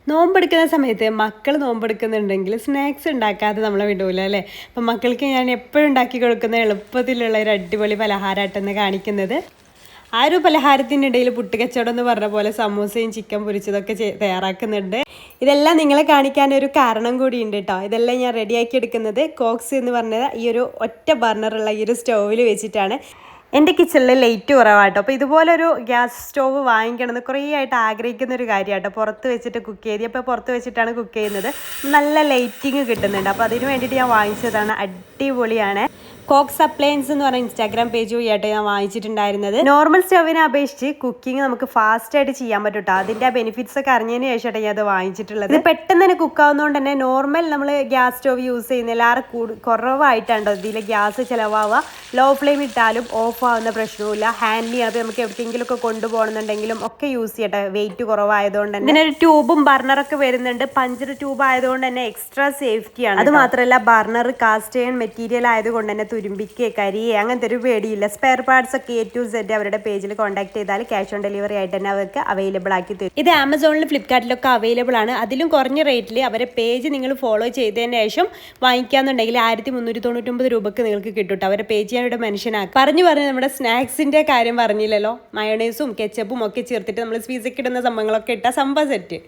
നോമ്പെടുക്കുന്ന സമയത്ത് മക്കൾ നോമ്പെടുക്കുന്നുണ്ടെങ്കിൽ സ്നാക്സ് ഉണ്ടാക്കാതെ നമ്മളെ വിടൂല അല്ലേ. അപ്പം മക്കൾക്ക് ഞാൻ എപ്പോഴും ഉണ്ടാക്കി കൊടുക്കുന്ന എളുപ്പത്തിലുള്ള ഒരു അടിപൊളി പലഹാരമായിട്ടെന്ന് കാണിക്കുന്നത്. ആ ഒരു പലഹാരത്തിനിടയിൽ പുട്ടുകച്ചവടം എന്ന് പറഞ്ഞ പോലെ സമൂസയും ചിക്കൻ പൊരിച്ചതൊക്കെ തയ്യാറാക്കുന്നുണ്ട്. ഇതെല്ലാം നിങ്ങളെ കാണിക്കാൻ ഒരു കാരണം കൂടി ഉണ്ട് കേട്ടോ. ഇതെല്ലാം ഞാൻ റെഡിയാക്കി എടുക്കുന്നത് കോക്സ് എന്ന് പറഞ്ഞത് ഈ ഒരു ഒറ്റ ബർണറുള്ള ഈ ഒരു സ്റ്റൗവിൽ വെച്ചിട്ടാണ്. എൻ്റെ കിച്ചണിൽ ലൈറ്റ് കുറവാട്ടോ. അപ്പോൾ ഇതുപോലൊരു ഗ്യാസ് സ്റ്റോവ് വാങ്ങിക്കണമെന്ന് കുറേ ആയിട്ട് ആഗ്രഹിക്കുന്ന ഒരു കാര്യമാട്ടോ. പുറത്ത് വെച്ചിട്ട് കുക്ക് ചെയ്ത്, അപ്പോൾ പുറത്ത് വെച്ചിട്ടാണ് കുക്ക് ചെയ്യുന്നത്, നല്ല ലൈറ്റിങ് കിട്ടുന്നുണ്ട്. അപ്പോൾ അതിന് വേണ്ടിയിട്ട് ഞാൻ വാങ്ങിച്ചതാണ്. അടിപൊളിയാണ്. കോക്സ് അപ്ലയൻസ് എന്ന് പറഞ്ഞ ഇൻസ്റ്റാഗ്രാം പേജ് വഴിയായിട്ട് ഞാൻ വാങ്ങിച്ചിട്ടുണ്ടായിരുന്നത്. നോർമൽ സ്റ്റവിനെ അപേക്ഷിച്ച് കുക്കിംഗ് നമുക്ക് ഫാസ്റ്റ് ആയിട്ട് ചെയ്യാൻ പറ്റും കേട്ടോ. അതിൻ്റെ ബെനിഫിറ്റ്സ് ഒക്കെ അറിഞ്ഞതിന് ശേഷമായിട്ട് ഞാൻ അത് വാങ്ങിച്ചിട്ടുള്ളത്. ഇത് പെട്ടെന്ന് തന്നെ കുക്കാവുന്നതുകൊണ്ട് തന്നെ നോർമൽ നമ്മൾ ഗ്യാസ് സ്റ്റവ് യൂസ് ചെയ്യുന്നതിലേറെ കുറവായിട്ടാണ് ഇതിൽ ഗ്യാസ് ചിലവാവുക. ലോ ഫ്ലെയിം ഇട്ടാലും ഓഫ് ആവുന്ന പ്രശ്നവുമില്ല. ഹാൻഡിൽ ചെയ്യാതെ നമുക്ക് എവിടെയെങ്കിലുമൊക്കെ കൊണ്ടുപോകണമെന്നുണ്ടെങ്കിലും ഒക്കെ യൂസ് ചെയ്യട്ടെ. വെയിറ്റ് കുറവായതുകൊണ്ട് തന്നെ ഇതിനൊരു ട്യൂബും ബർണറൊക്കെ വരുന്നുണ്ട്. പഞ്ചർ ട്യൂബ് ആയതുകൊണ്ട് തന്നെ എക്സ്ട്രാ സേഫ്റ്റിയാണ്. അത് മാത്രമല്ല ബർണർ കാസ്റ്റ് അയൺ മെറ്റീരിയൽ ആയതുകൊണ്ട് തന്നെ തുരുമ്പിക്ക് കരിയെ അങ്ങനത്തെ ഒരു പേടിയില്ല. സ്പെയർ പാർട്സ് ഒക്കെ A to Z അവരുടെ പേജിൽ കോൺടാക്ട് ചെയ്താൽ ക്യാഷ് ഓൺ ഡെലിവറി ആയിട്ട് തന്നെ അവർക്ക് അവൈലബിൾ ആക്കി തരും. ഇത് ആമസോണിൽ ഫ്ലിപ്കാർട്ടിലൊക്കെ അവൈലബിൾ ആണ്. അതിലും കുറഞ്ഞ റേറ്റിൽ അവരെ പേജ് നിങ്ങൾ ഫോളോ ചെയ്തതിന് ശേഷം വാങ്ങിക്കാന്നുണ്ടെങ്കിൽ 1399 രൂപക്ക് നിങ്ങൾക്ക് കിട്ടും. അവരുടെ പേജ് ഞാൻ ഇവിടെ മെൻഷൻ ആക്കി. പറഞ്ഞു നമ്മുടെ സ്നാക്സിന്റെ കാര്യം പറഞ്ഞില്ലല്ലോ. മയോണൈസും കെച്ചപ്പും ഒക്കെ ചേർത്തിട്ട് നമ്മൾ സ്വീസൊക്കെ ഇടുന്ന സംഭവങ്ങളൊക്കെ ഇട്ട സംഭവം സെറ്റ്.